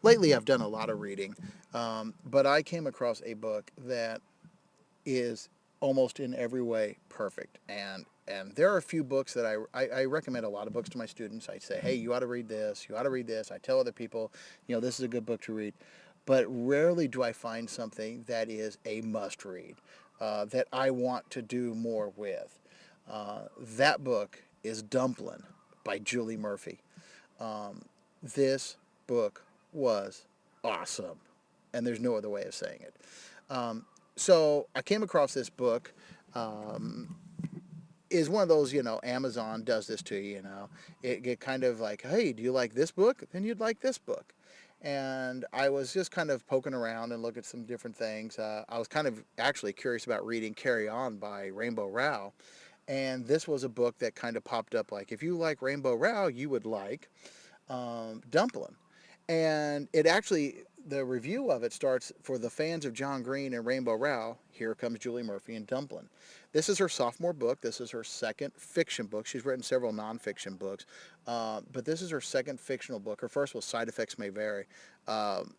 lately I've done a lot of reading, but I came across a book that is almost in every way perfect. And there are a few books that I recommend a lot of books to my students. I say, hey, you ought to read this. You ought to read this. I tell other people, this is a good book to read. But rarely do I find something that is a must read, that I want to do more with. That book is Dumplin by Julie Murphy. Um, this book was awesome, and there's no other way of saying it. Um, so I came across this book. Um, is one of those, Amazon does this to you, It kind of like, hey, do you like this book? Then you'd like this book. And I was just kind of poking around and looking at some different things. I was kind of actually curious about reading Carry On by Rainbow Rowell. And this was a book that kind of popped up like, if you like Rainbow Rowell, you would like Dumplin. And it actually, the review of it starts, for the fans of John Green and Rainbow Rowell, here comes Julie Murphy and Dumplin. This is her sophomore book. This is her second fiction book. She's written several nonfiction books, but this is her second fictional book. Her first was Side Effects May Vary,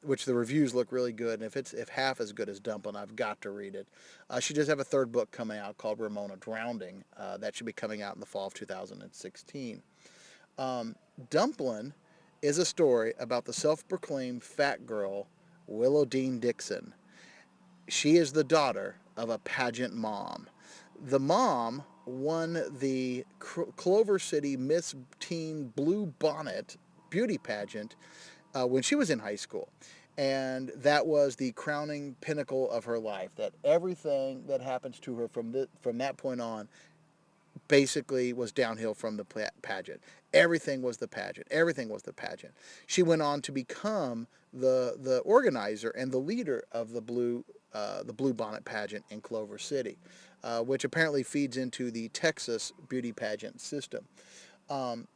which the reviews look really good. And if half as good as Dumplin, I've got to read it. She does have a third book coming out called Ramona Drowning. That should be coming out in the fall of 2016. Um, Dumplin is a story about the self-proclaimed fat girl, Willow Dean Dixon. She is the daughter of a pageant mom. The mom won the Clover City Miss Teen Blue Bonnet beauty pageant when she was in high school. And that was the crowning pinnacle of her life. That everything that happens to her from that point on basically was downhill from the pageant. Everything was the pageant. Everything was the pageant. She went on to become the organizer and the leader of the Blue Bonnet pageant in Clover City, which apparently feeds into the Texas beauty pageant system. Um,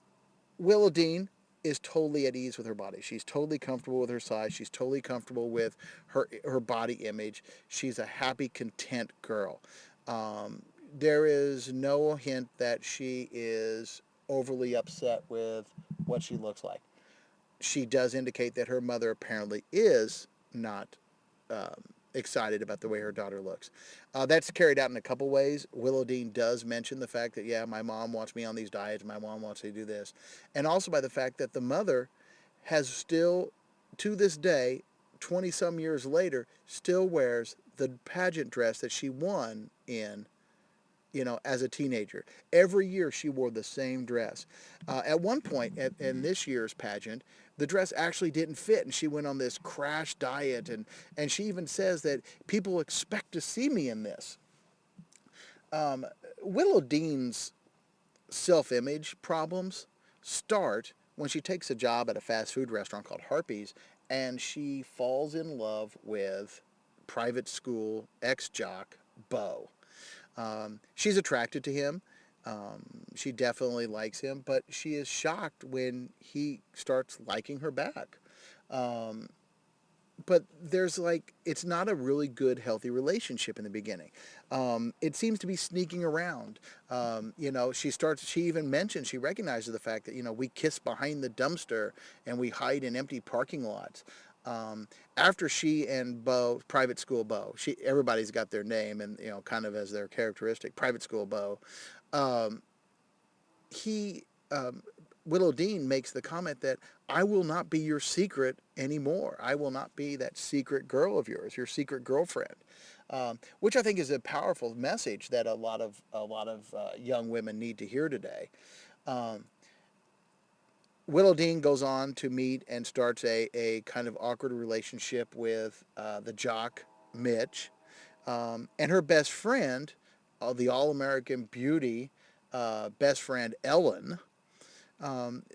Willow Dean is totally at ease with her body. She's totally comfortable with her size. She's totally comfortable with her body image. She's a happy, content girl. Um, there is no hint that she is overly upset with what she looks like. She does indicate that her mother apparently is not um, excited about the way her daughter looks. That's carried out in a couple ways. Willow Dean does mention the fact that, yeah, my mom wants me on these diets, my mom wants me to do this. And also by the fact that the mother has still, to this day, 20 some years later, still wears the pageant dress that she won in, as a teenager. Every year she wore the same dress. At one point in this year's pageant, the dress actually didn't fit, and she went on this crash diet, and she even says that people expect to see me in this. Um, Willow Dean's self-image problems start when she takes a job at a fast food restaurant called Harpy's, and she falls in love with private school ex-jock Bo. She's attracted to him. She definitely likes him, but she is shocked when he starts liking her back. Um, but there's like, it's not a really good, healthy relationship in the beginning. It seems to be sneaking around. She even mentions, she recognizes the fact that, we kiss behind the dumpster and we hide in empty parking lots. After she and Bo, Private School Bo, everybody's got their name and, kind of as their characteristic, Private School Bo, um, he, Willow Dean makes the comment that I will not be your secret anymore. I will not be that secret girl of yours, your secret girlfriend, which I think is a powerful message that a lot of young women need to hear today. Um, Willow Dean goes on to meet and starts a kind of awkward relationship with the jock Mitch, and her best friend, the all-American beauty best friend Ellen.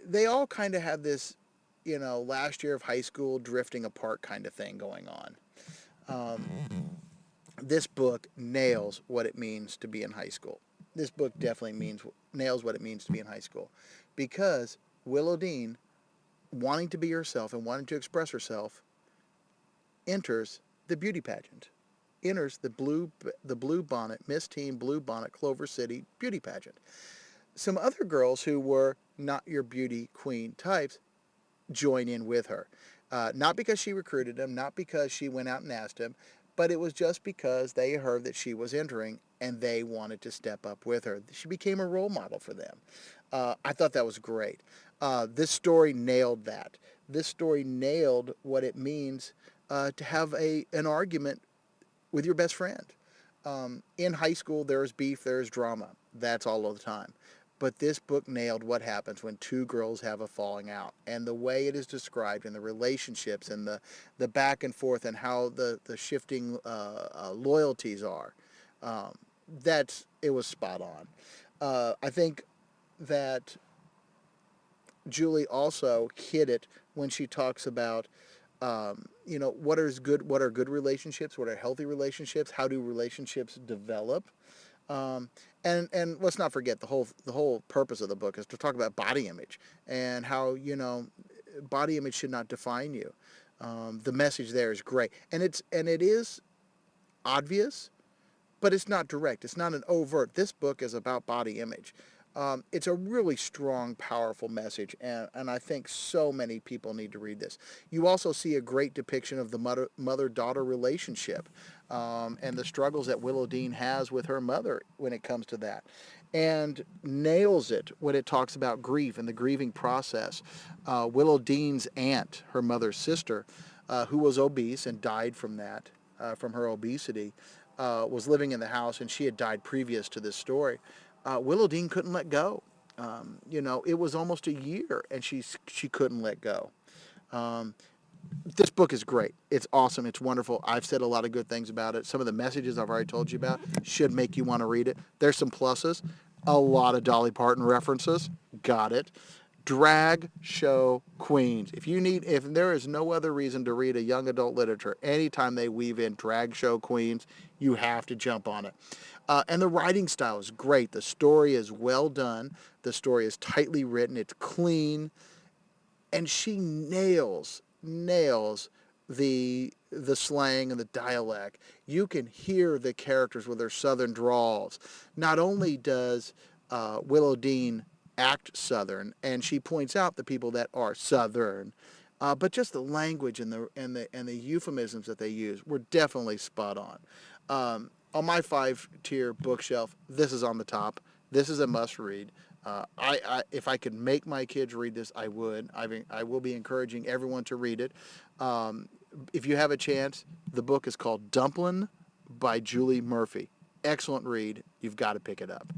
They all kind of have this, last year of high school drifting apart kind of thing going on. Um, this book nails what it means to be in high school. This book definitely nails what it means to be in high school, because Willow Dean, wanting to be herself and wanting to express herself, enters the beauty pageant, enters the blue bonnet Miss Teen Blue Bonnet Clover City beauty pageant. Some other girls who were not your beauty queen types join in with her. Not because she recruited him, not because she went out and asked him, but it was just because they heard that she was entering and they wanted to step up with her. She became a role model for them. I thought that was great. This story nailed that. This story nailed what it means to have an argument with your best friend. In high school, there's beef, there's drama. That's all of the time. But this book nailed what happens when two girls have a falling out. And the way it is described and the relationships and the back and forth and how the shifting loyalties are, um, it was spot on. I think that Julie also hit it when she talks about what are good relationships, what are healthy relationships, how do relationships develop, um, and let's not forget the whole purpose of the book is to talk about body image and how body image should not define you. The message there is great, and it is obvious, but it's not direct. It's not an overt. This book is about body image. It's a really strong, powerful message, and I think so many people need to read this. You also see a great depiction of the mother-daughter relationship and the struggles that Willow Dean has with her mother when it comes to that, and nails it when it talks about grief and the grieving process. Willow Dean's aunt, her mother's sister, who was obese and died from that, from her obesity, was living in the house, and she had died previous to this story. Willow Dean couldn't let go. It was almost a year, and she couldn't let go. Um, this book is great. It's awesome. It's wonderful. I've said a lot of good things about it. Some of the messages I've already told you about should make you want to read it. There's some pluses. A lot of Dolly Parton references. Got it. Drag show queens. If there is no other reason to read a young adult literature, anytime they weave in drag show queens, you have to jump on it. And the writing style is great. The story is well done. The story is tightly written. It's clean, and she nails the slang and the dialect. You can hear the characters with their southern drawls. Not only does Willow Dean act southern, and she points out the people that are southern, but just the language and the euphemisms that they use were definitely spot on. On my 5-tier bookshelf, this is on the top. This is a must read. If I could make my kids read this, I would. I will be encouraging everyone to read it. Um, if you have a chance, the book is called Dumplin by Julie Murphy. Excellent read. You've got to pick it up.